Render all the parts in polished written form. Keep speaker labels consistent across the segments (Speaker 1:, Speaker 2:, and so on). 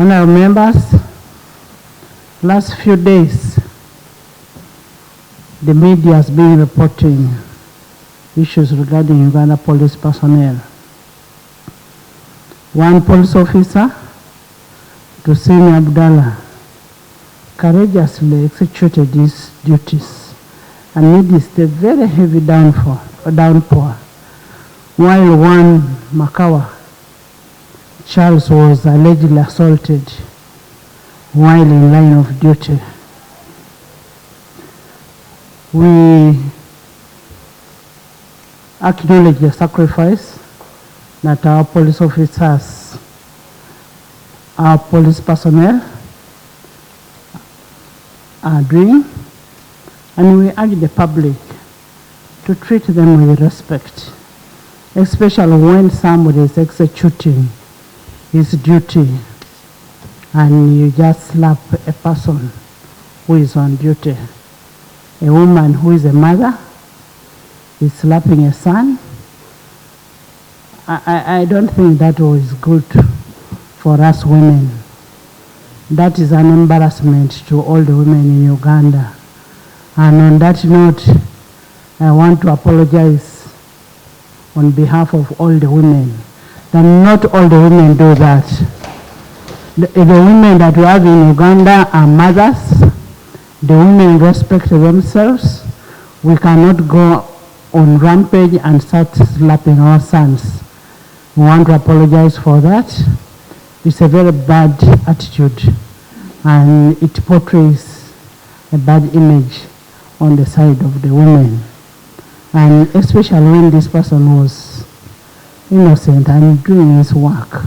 Speaker 1: Honorable members, last few days, the media has been reporting issues regarding Uganda police personnel. One police officer, Tusini Abdallah, courageously executed his duties amidst a very heavy downpour, while one Makawa, Charles, was allegedly assaulted while in line of duty. We acknowledge the sacrifice that our police officers, our police personnel are doing, and we urge the public to treat them with respect, especially when somebody is executing his duty and you just slap a person who is on duty. A woman who is a mother is slapping a son. I don't think that was good for us women. That is an embarrassment to all the women in Uganda. And on that note, I want to apologize on behalf of all the women. That not all the women do that. The women that we have in Uganda are mothers. The women respect themselves. We cannot go on rampage and start slapping our sons. We want to apologize for that. It's a very bad attitude, and it portrays a bad image on the side of the women. And especially when this person was innocent and doing his work.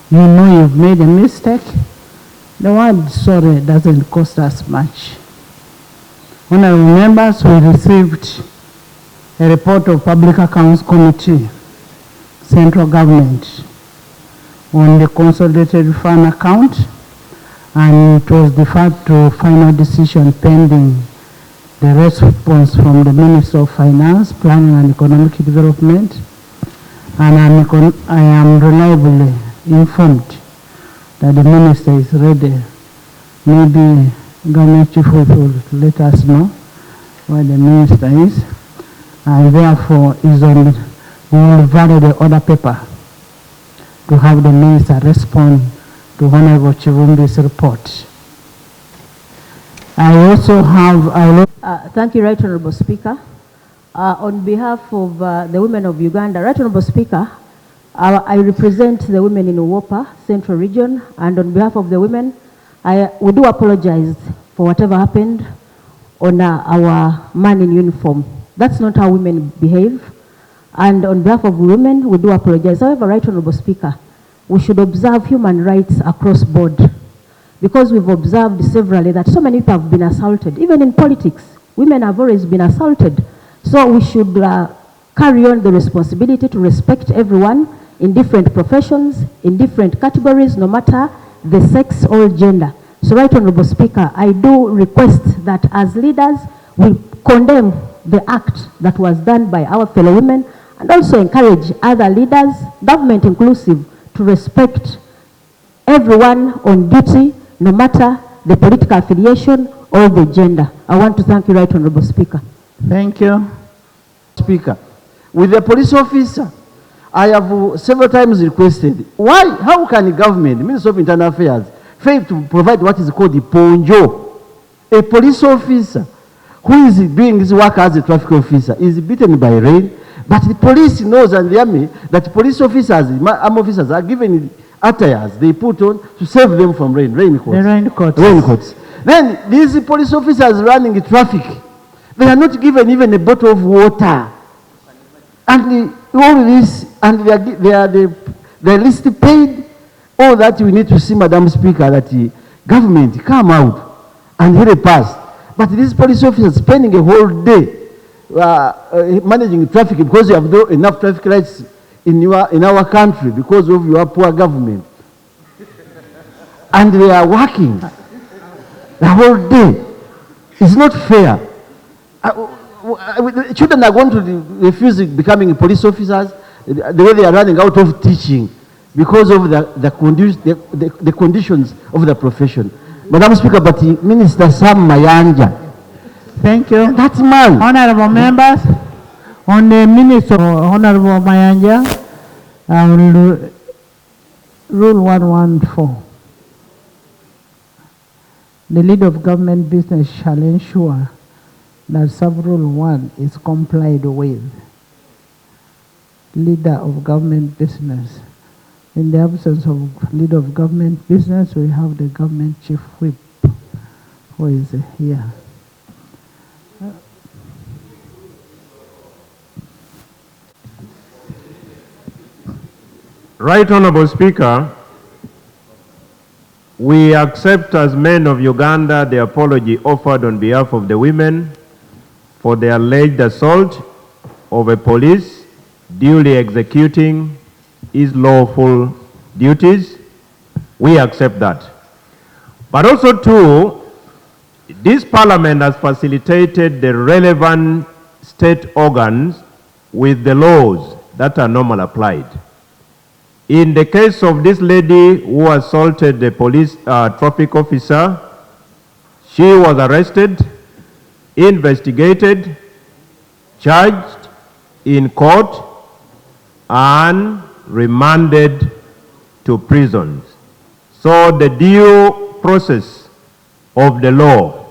Speaker 1: You know you've made a mistake. The word sorry doesn't cost us much. Honorable members, we received a report of Public Accounts Committee, Central Government, on the consolidated fund account, and it was deferred to final decision pending the response from the Minister of Finance, Planning and Economic Development, and I am reliably informed that the Minister is ready. Maybe Government Chief will let us know where the Minister is, and therefore we will value the order paper to have the Minister respond to Honorable Chivumbi's report. I also have...
Speaker 2: Thank you, Right Honorable Speaker. On behalf of the women of Uganda, Right Honorable Speaker, I represent the women in Uwopa, Central Region, and on behalf of the women, we do apologize for whatever happened on our man in uniform. That's not how women behave. And on behalf of women, we do apologize. However, Right Honorable Speaker, we should observe human rights across board, because we've observed severally that so many people have been assaulted. Even in politics, women have always been assaulted. So we should carry on the responsibility to respect everyone in different professions, in different categories, no matter the sex or gender. So, Right Honorable Speaker, I do request that as leaders, we condemn the act that was done by our fellow women, and also encourage other leaders, government inclusive, to respect everyone on duty, no matter the political affiliation or the gender. I want to thank you, Right Honorable Speaker.
Speaker 3: Thank you, Speaker. With the police officer, I have several times requested, how can the government, the Minister of Internal Affairs, fail to provide what is called the ponjo? A police officer who is doing his work as a traffic officer is beaten by rain, but the police knows, and the army, that police officers, army officers are given attires they put on to save them from raincoats.
Speaker 1: The raincoats.
Speaker 3: Raincoats. Then these police officers running traffic, they are not given even a bottle of water. And all this, and they are the least paid. All that we need to see, Madam Speaker, that the government come out and help us. But these police officers spending a whole day managing traffic because you have no enough traffic lights in our country because of your poor government. And they are working the whole day. It's not fair. Children are going to refuse becoming police officers the way they are running out of teaching. because of the conditions of the profession. Madam Speaker, but Minister Sam Mayanja,
Speaker 1: Thank you.
Speaker 3: that man,
Speaker 1: Honorable members, on the minutes of Honorable Mayanja, I will rule 114. The leader of government business shall ensure that sub-rule 1 is complied with. Leader of government business. In the absence of leader of government business, we have the government chief whip, who is here.
Speaker 4: Right Honorable Speaker, we accept as men of Uganda the apology offered on behalf of the women for the alleged assault of a police duly executing his lawful duties. We accept that. But also too, this parliament has facilitated the relevant state organs with the laws that are normally applied. In the case of this lady who assaulted the police traffic officer, she was arrested, investigated, charged in court, and remanded to prisons. So the due process of the law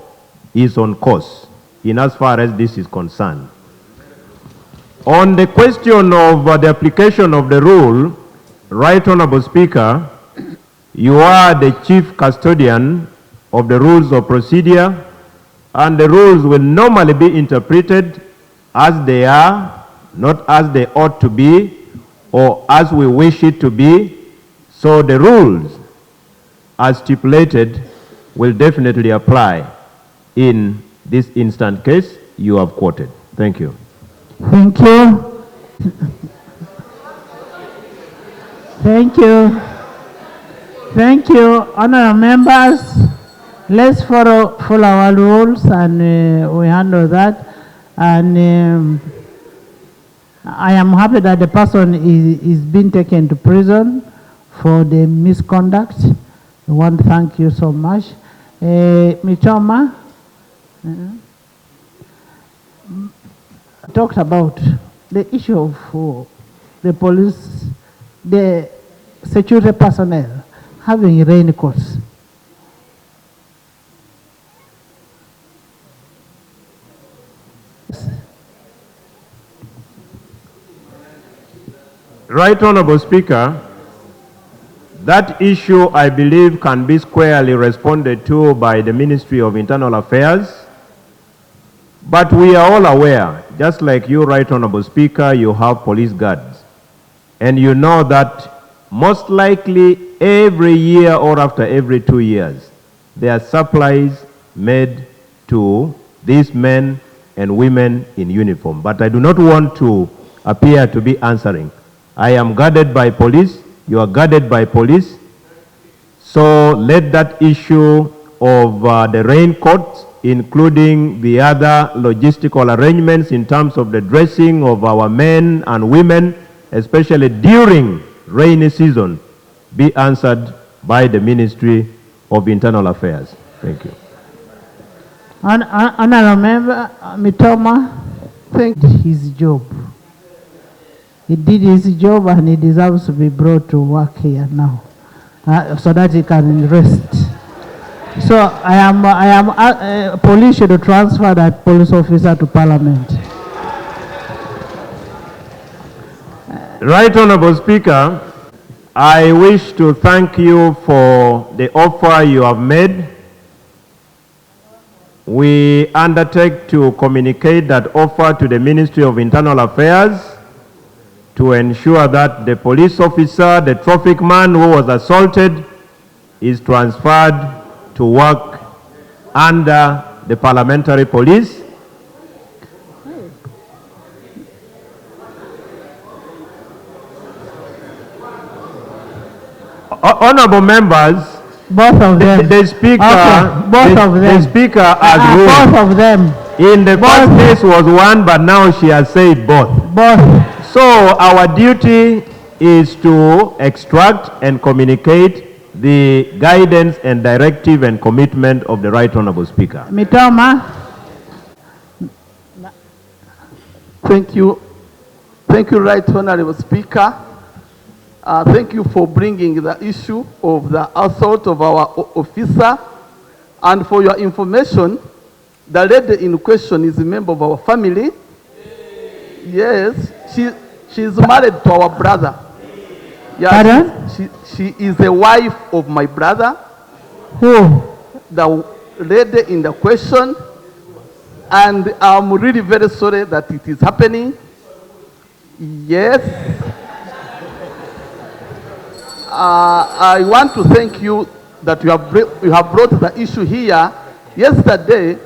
Speaker 4: is on course in as far as this is concerned. On the question of the application of the rule, Right Honorable Speaker, you are the chief custodian of the rules of procedure, and the rules will normally be interpreted as they are, not as they ought to be, or as we wish it to be. So the rules, as stipulated, will definitely apply in this instant case you have quoted. Thank you.
Speaker 1: Thank you. Thank you. Thank you, honorable members. Let's follow our rules, and we handle that. And I am happy that the person is being taken to prison for the misconduct. I want to thank you so much. Michoma talked about the issue of the police, the security personnel having raincoats.
Speaker 4: Right Honorable Speaker, that issue I believe can be squarely responded to by the Ministry of Internal Affairs. But we are all aware, just like you, Right Honorable Speaker, you have police guards. And you know that most likely every year or after every 2 years, there are supplies made to these men and women in uniform. But I do not want to appear to be answering. I am guarded by police, you are guarded by police. So let that issue of the raincoats, including the other logistical arrangements in terms of the dressing of our men and women, especially during rainy season, be answered by the Ministry of Internal Affairs. Thank you.
Speaker 1: Honorable Member Mitoma, thank his job. He did his job and he deserves to be brought to work here now, so that he can rest. So police should transfer that police officer to Parliament.
Speaker 4: Right Honorable Speaker, I wish to thank you for the offer you have made. We undertake to communicate that offer to the Ministry of Internal Affairs to ensure that the police officer, the traffic man who was assaulted, is transferred to work under the parliamentary police. Honorable members,
Speaker 1: both of them.
Speaker 4: The Speaker,
Speaker 1: okay, both of them.
Speaker 4: The Speaker has ruled.
Speaker 1: Both of them.
Speaker 4: In the first case was one, but now she has said both.
Speaker 1: Both.
Speaker 4: So our duty is to extract and communicate the guidance and directive and commitment of the Right Honorable Speaker.
Speaker 1: Mitoma.
Speaker 3: Thank you. Thank you, Right Honorable Speaker. Thank you for bringing the issue of the assault of our officer. And for your information, the lady in question is a member of our family. Yes, she is married to our brother.
Speaker 1: Pardon?
Speaker 3: She is a wife of my brother.
Speaker 1: Who?
Speaker 3: The lady in the question. And I'm really very sorry that it is happening. Yes. I want to thank you that you have brought the issue here. Yesterday,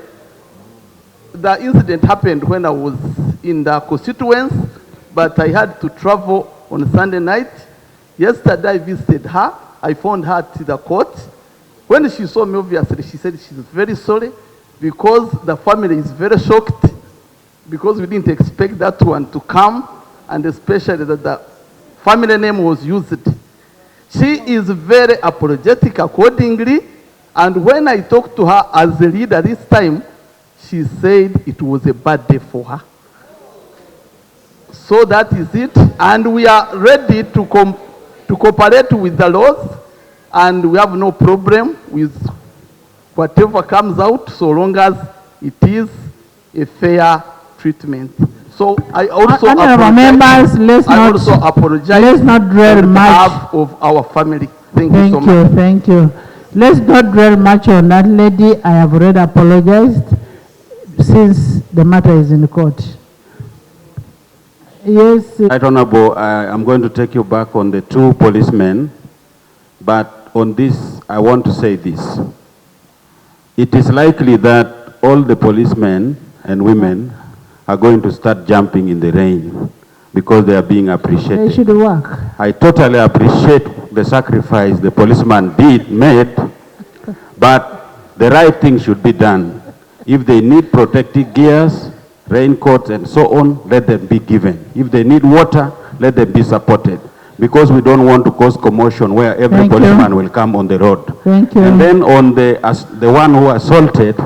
Speaker 3: the incident happened when I was in the constituents, but I had to travel on Sunday night. Yesterday, I visited her. I found her at the court. When she saw me, obviously, she said she's very sorry because the family is very shocked because we didn't expect that one to come, and especially that the family name was used. She is very apologetic accordingly, and when I talked to her as a leader this time, she said it was a bad day for her. So that is it, and we are ready to cooperate with the laws, and we have no problem with whatever comes out so long as it is a fair treatment. So I also
Speaker 1: Honorable members, let's not dwell
Speaker 3: on
Speaker 1: much
Speaker 3: behalf of our family. Thank you so much.
Speaker 1: Thank you. Let's not dwell much on that lady. I have already apologized since the matter is in the court. Yes.
Speaker 5: Right Honorable, I'm going to take you back on the two policemen, but on this, I want to say this. It is likely that all the policemen and women are going to start jumping in the rain because they are being appreciated.
Speaker 1: They should work.
Speaker 5: I totally appreciate the sacrifice the policeman made, but the right thing should be done. If they need protective gears, raincoats and so on, let them be given. If they need water, let them be supported. Because we don't want to cause commotion where every policeman will come on the road.
Speaker 1: Thank you.
Speaker 5: And then on the one who assaulted,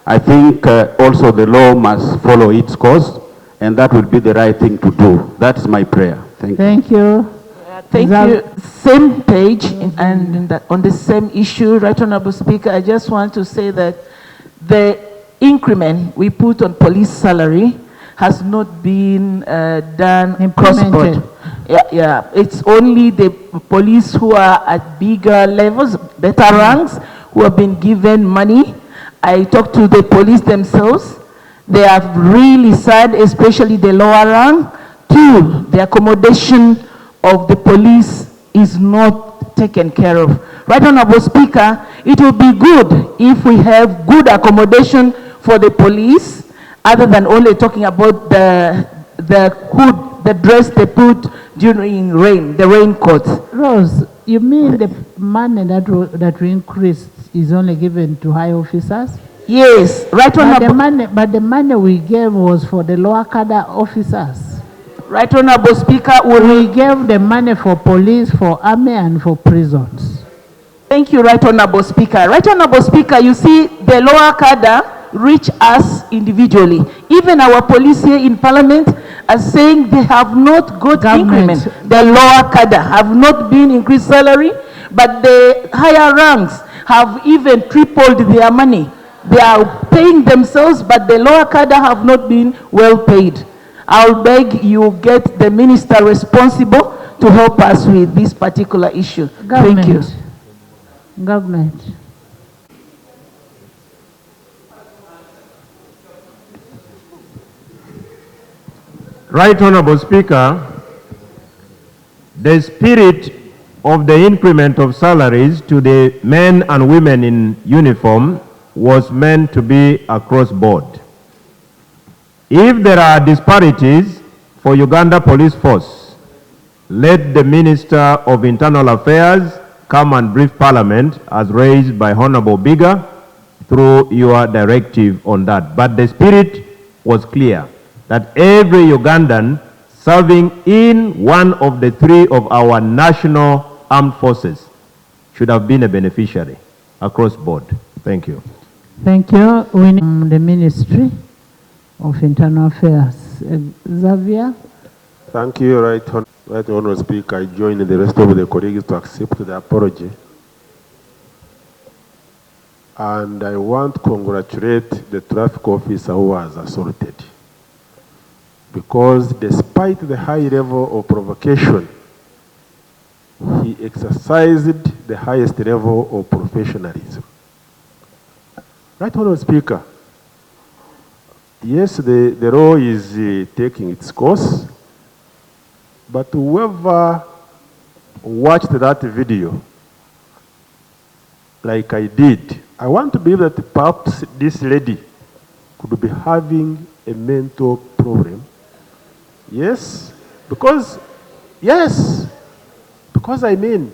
Speaker 5: I think also the law must follow its course, and that will be the right thing to do. That is my prayer. Thank you.
Speaker 1: Thank you.
Speaker 6: Thank you. Same page and on the same issue, Right Honorable Speaker, I just want to say that the increment we put on police salary has not been done cross-board. Yeah, it's only the police who are at bigger levels, better ranks, who have been given money. I talked to the police themselves. They are really sad, especially the lower rank. Two, the accommodation of the police is not taken care of. Right Honorable Speaker, it will be good if we have good accommodation for the police, other than only talking about the hood, the dress they put during rain, the raincoat.
Speaker 1: Rose, you mean the money that we increased is only given to high officers?
Speaker 6: Yes, Right Honorable.
Speaker 1: But the money we gave was for the lower cadre officers.
Speaker 6: Right Honorable Speaker,
Speaker 1: we gave the money for police, for army, and for prisons.
Speaker 6: Thank you, Right Honorable Speaker. Right Honorable Speaker, you see, the lower cadre reach us individually. Even our police here in Parliament are saying they have not got increment. The lower cadre have not been increased salary, but the higher ranks have even tripled their money. They are paying themselves, but the lower cadre have not been well paid. I'll beg you get the minister responsible to help us with this particular issue. Thank you.
Speaker 1: Government.
Speaker 4: Right Honorable Speaker, the spirit of the increment of salaries to the men and women in uniform was meant to be across board. If there are disparities for Uganda Police Force, let the Minister of Internal Affairs come and brief Parliament as raised by Honorable Biga through your directive on that. But the spirit was clear, that every Ugandan serving in one of the three of our national armed forces should have been a beneficiary across board. Thank you.
Speaker 1: Thank you. We need the Ministry of Internal Affairs. Xavier?
Speaker 7: Thank you, Right Honourable Speaker. I join the rest of the colleagues to accept the apology. And I want to congratulate the traffic officer who was assaulted. Because despite the high level of provocation, he exercised the highest level of professionalism. Right Honourable Speaker, yes, the law is taking its course, but whoever watched that video, like I did, I want to believe that perhaps this lady could be having a mental problem. Yes, because I mean,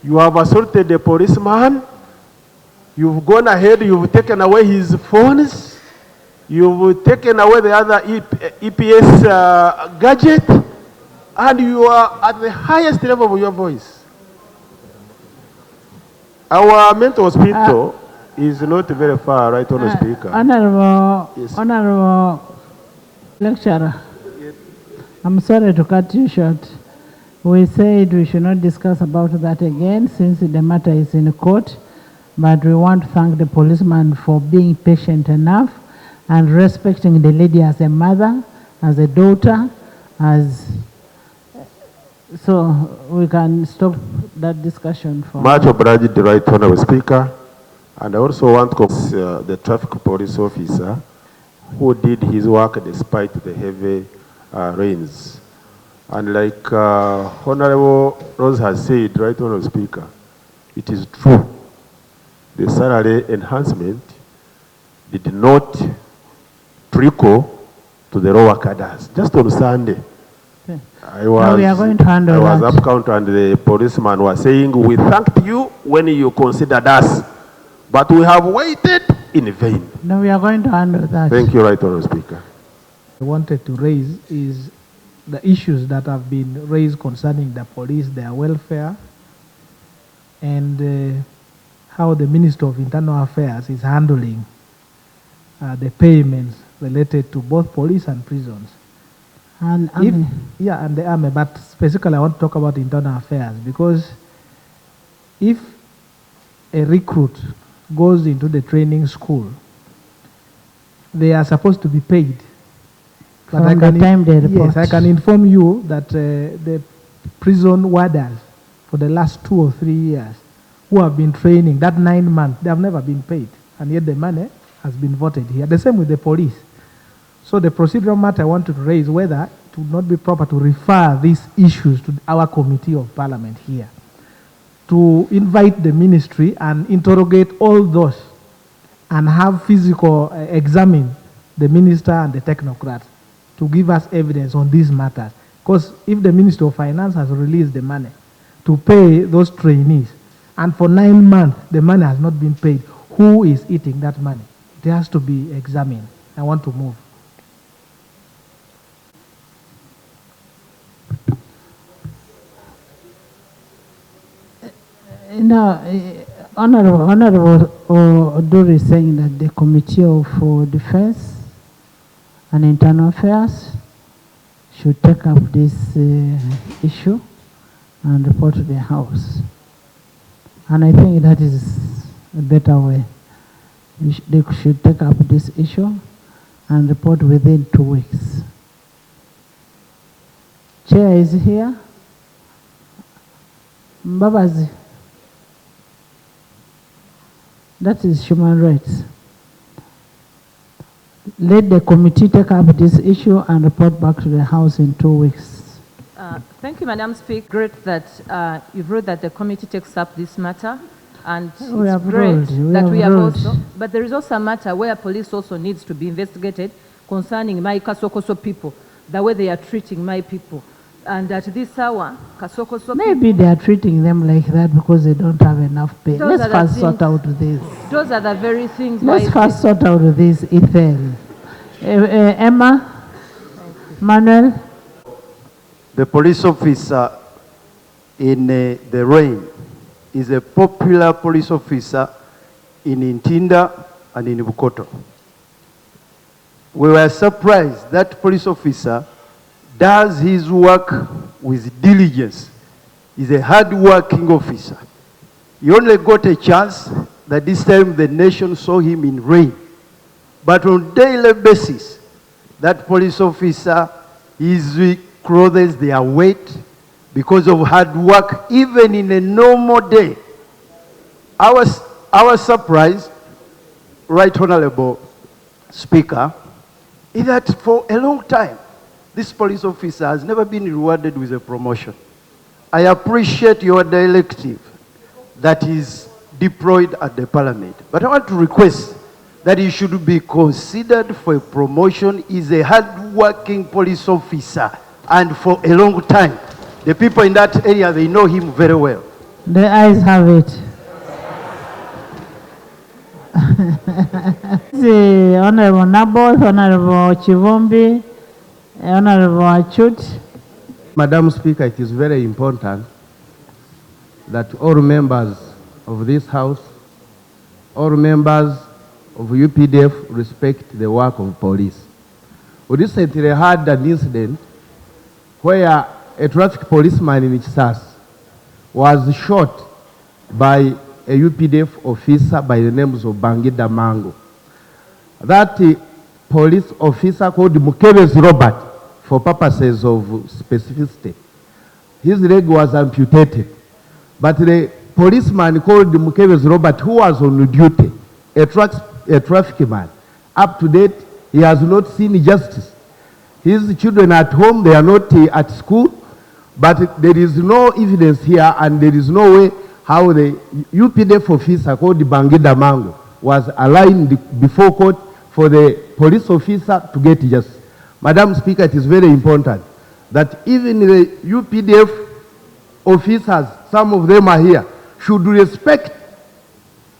Speaker 7: you have assaulted a policeman, you've gone ahead, you've taken away his phones, you've taken away the other EPS gadget, and you are at the highest level of your voice. Our mental hospital is not very far, Right Honourable Speaker.
Speaker 1: Honourable Lecturer, I'm sorry to cut you short. We said we should not discuss about that again since the matter is in court, but we want to thank the policeman for being patient enough and respecting the lady as a mother, as a daughter, so we can stop that discussion for
Speaker 7: Much obliged, Right Honourable Speaker. And I also want to commend the traffic police officer who did his work despite the heavy rains. And like Honourable Rose has said, Right Honourable Speaker, it is true. The salary enhancement did not trickle to the lower cadres. Just on Sunday, I was up counter and the policeman was saying, we thanked you when you considered us, but we have waited in vain.
Speaker 1: No, we are going to handle that.
Speaker 7: Thank you, Right Honourable Speaker.
Speaker 8: I wanted to raise is the issues that have been raised concerning the police, their welfare, and how the Minister of Internal Affairs is handling the payments related to both police and prisons.
Speaker 1: And army.
Speaker 8: And the army, but specifically I want to talk about internal affairs, because if a recruit goes into the training school, they are supposed to be paid. But
Speaker 1: From the time they report.
Speaker 8: Yes, I can inform you that the prison warders for the last 2 or 3 years who have been training, that 9 months, they have never been paid. And yet the money has been voted here. The same with the police. So the procedural matter I want to raise, whether it would not be proper to refer these issues to our committee of parliament here, to invite the ministry and interrogate all those and have physical examine the minister and the technocrats to give us evidence on these matters. Because if the Minister of Finance has released the money to pay those trainees, and for 9 months the money has not been paid, who is eating that money? It has to be examined. I want to move.
Speaker 1: Honorable Oduri is saying that the Committee of Defense and Internal Affairs should take up this issue and report to the House. And I think that is a better way. They should take up this issue and report within 2 weeks. Chair is here. Mbabazi. That is human rights. Let the committee take up this issue and report back to the House in 2 weeks.
Speaker 2: Thank you, Madam Speaker. Great that you've ruled that the committee takes up this matter, and
Speaker 1: We
Speaker 2: it's
Speaker 1: have
Speaker 2: great
Speaker 1: ruled.
Speaker 2: that we have
Speaker 1: ruled.
Speaker 2: also. But there is also a matter where police also needs to be investigated concerning my Kasokoso people, the way they are treating my people, and at this hour, Kasokoso
Speaker 1: Maybe they are treating them like that because they don't have enough pay.
Speaker 2: Those
Speaker 1: Let's
Speaker 2: are the
Speaker 1: first sort
Speaker 2: things-
Speaker 1: out this.
Speaker 2: those are the very things.
Speaker 1: Let's
Speaker 2: why
Speaker 1: first sort out this, Ethel. Emma, Manuel.
Speaker 3: the police officer in the rain is a popular police officer in Ntinda and in Bukoto. We were surprised that police officer does his work with diligence. He's a hard-working officer. He only got a chance that this time the nation saw him in rain. But on daily basis, that police officer, his clothes, they are wet because of hard work, even in a normal day. Our surprise, Right Honorable Speaker, is that for a long time, this police officer has never been rewarded with a promotion. I appreciate your directive that is deployed at the Parliament, but I want to request that he should be considered for a promotion. He's a hard-working police officer, and for a long time, the people in that area, they know him very well.
Speaker 1: The ayes have it. The Honorable Naboth, Honorable Chivombi, Honorable Achut.
Speaker 3: Madam Speaker, it is very important that all members of this House, all members of UPDF respect the work of police. We recently had an incident where a traffic policeman in Chisas was shot by a UPDF officer by the names of Bangida Mango. That police officer called Mukebezi Robert, for purposes of specificity, his leg was amputated. But the policeman called Mukebezi Robert, who was on duty, a traffic man, up to date, he has not seen justice. His children at home, they are not at school, but there is no evidence here, and there is no way how the UPDF officer called Bangida Mango was aligned before court for the police officer to get justice. Madam Speaker, it is very important that even the UPDF officers, some of them are here, should respect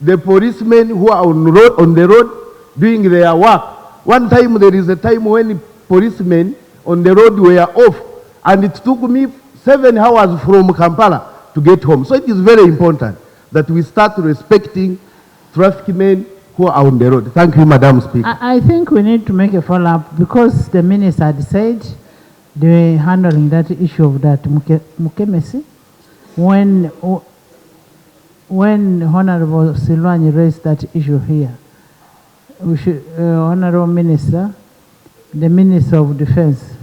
Speaker 3: the policemen who are on the road doing their work. One time, there is a time when policemen on the road were off, and it took me 7 hours from Kampala to get home. So it is very important that we start respecting traffic men who are on the road. Thank you, Madam Speaker.
Speaker 1: I think we need to make a follow-up because the minister had said they were handling that issue of that Mukemesi. When Honorable Silwani raised that issue here, we should, Honorable Minister, the Minister of Defense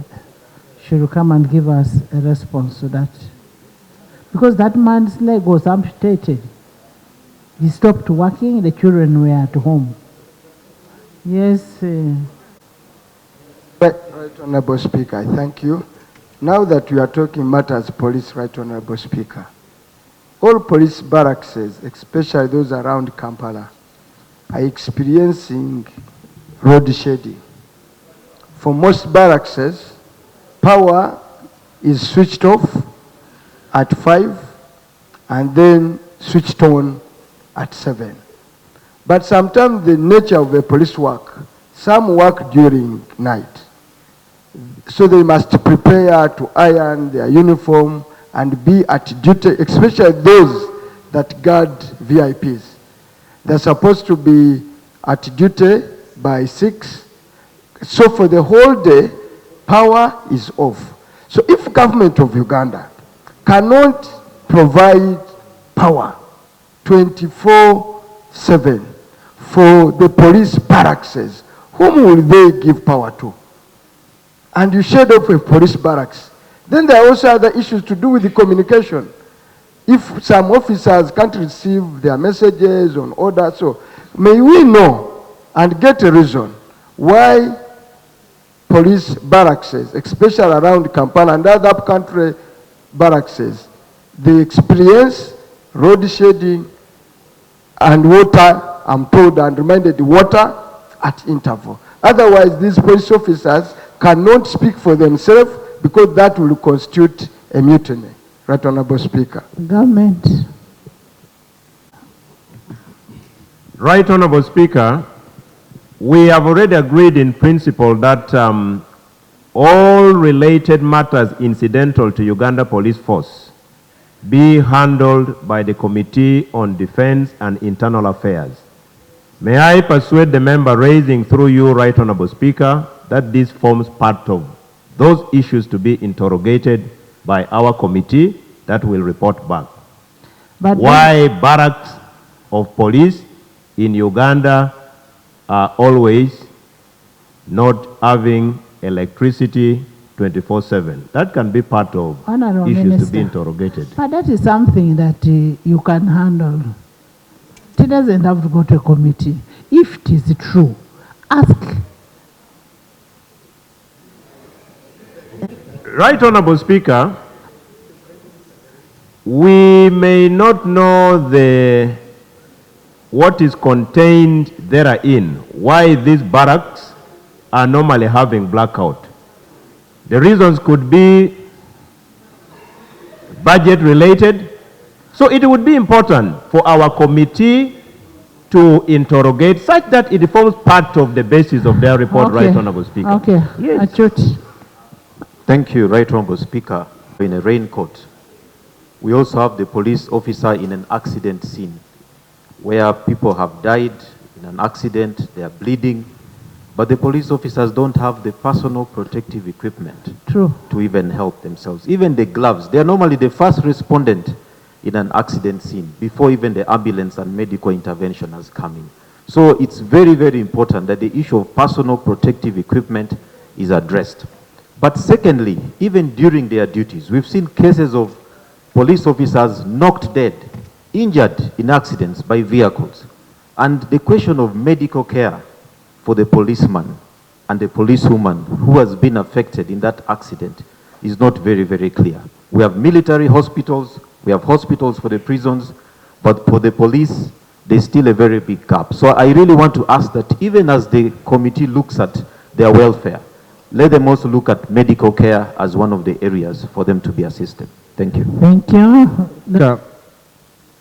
Speaker 1: should come and give us a response to that. Because that man's leg was amputated. He stopped working, the children were at home. Yes.
Speaker 9: Right, Honorable Speaker, I thank you. Now that we are talking matters police, Right Honorable Speaker, all police barracks, especially those around Kampala, are experiencing road shedding. For most barracks, power is switched off at 5 and then switched on at 7. But sometimes the nature of the police work, some work during night. So they must prepare to iron their uniform and be at duty, especially those that guard VIPs. They're supposed to be at duty by 6. So for the whole day, power is off. So if government of Uganda cannot provide power 24/7 for the police barracks, whom will they give power to? And you shed off a police barracks. Then there are also other issues to do with the communication. If some officers can't receive their messages on order, so may we know and get a reason why police barracks, especially around Kampala and other country barracks, they experience road shedding and water, I'm told and reminded, water at interval. Otherwise, these police officers cannot speak for themselves because that will constitute a mutiny. Right Honorable Speaker.
Speaker 1: Government.
Speaker 4: Right Honorable Speaker, we have already agreed in principle that all related matters incidental to Uganda Police Force be handled by the Committee on Defense and Internal Affairs. May I persuade the member raising through you, Right Honorable Speaker, that this forms part of those issues to be interrogated by our committee that will report back.
Speaker 1: But
Speaker 4: Why barracks of police in Uganda are always not having electricity 24/7. That can be part of
Speaker 1: Honorable
Speaker 4: issues
Speaker 1: Minister,
Speaker 4: to be interrogated.
Speaker 1: But that is something that you can handle. It doesn't have to go to a committee. If it is true, ask.
Speaker 4: Right Honorable Speaker, we may not know what is contained therein, why these barracks are normally having blackout. The reasons could be budget related. So it would be important for our committee to interrogate such that it forms part of the basis of their report,
Speaker 1: Okay.
Speaker 4: Right Honorable Speaker.
Speaker 1: Okay.
Speaker 4: Yes.
Speaker 1: Achut.
Speaker 5: Thank you, Right Honorable Speaker. In a raincoat, we also have the police officer in an accident scene where people have died in an accident, they are bleeding, but the police officers don't have the personal protective equipment
Speaker 1: True.
Speaker 5: to even help themselves. Even the gloves, they are normally the first respondent in an accident scene before even the ambulance and medical intervention has come in. So it's very, very important that the issue of personal protective equipment is addressed. But secondly, even during their duties, we've seen cases of police officers knocked dead, injured in accidents by vehicles. And the question of medical care for the policeman and the policewoman who has been affected in that accident is not very, very clear. We have military hospitals, we have hospitals for the prisons, but for the police, there's still a very big gap. So I really want to ask that even as the committee looks at their welfare, let them also look at medical care as one of the areas for them to be assisted. Thank you.
Speaker 1: Thank you.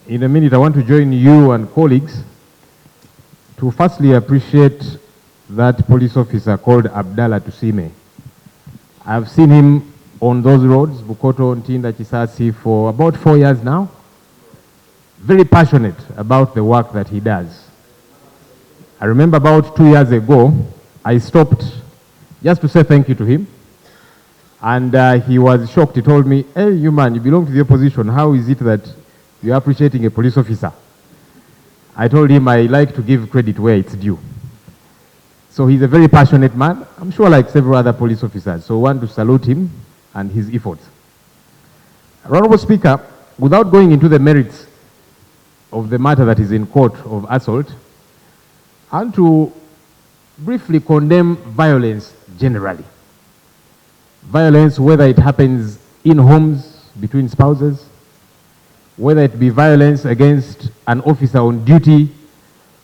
Speaker 10: In a minute, I want to join you and colleagues to firstly appreciate that police officer called Abdallah Tusime. I've seen him on those roads, Bukoto, Ntinda, Chisasi, for about 4 years now. Very passionate about the work that he does. I remember about 2 years ago, I stopped just to say thank you to him. And he was shocked. He told me, hey, you man, you belong to the opposition. How is it that you're appreciating a police officer? I told him I like to give credit where it's due. So he's a very passionate man, I'm sure like several other police officers. So I want to salute him and his efforts. Honorable Speaker, without going into the merits of the matter that is in court of assault, I want to briefly condemn violence generally. Violence, whether it happens in homes between spouses, whether it be violence against an officer on duty,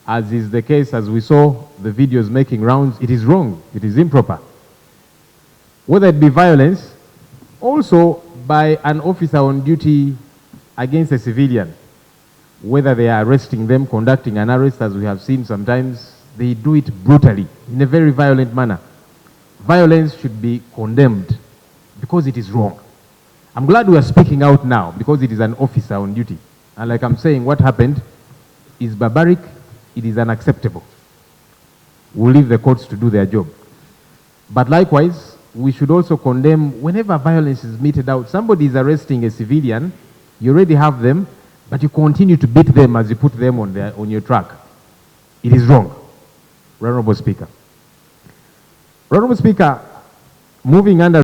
Speaker 10: as is the case, as we saw the videos making rounds, it is wrong, it is improper. Whether it be violence also by an officer on duty against a civilian, whether they are arresting them, conducting an arrest, as we have seen sometimes, they do it brutally, in a very violent manner. Violence should be condemned because it is wrong. I'm glad we are speaking out now because it is an officer on duty. And like I'm saying, what happened is barbaric, it is unacceptable. We'll leave the courts to do their job. But likewise, we should also condemn whenever violence is meted out. Somebody is arresting a civilian, you already have them, but you continue to beat them as you put them on your track. It is wrong. Honorable Speaker. Honorable Speaker, moving under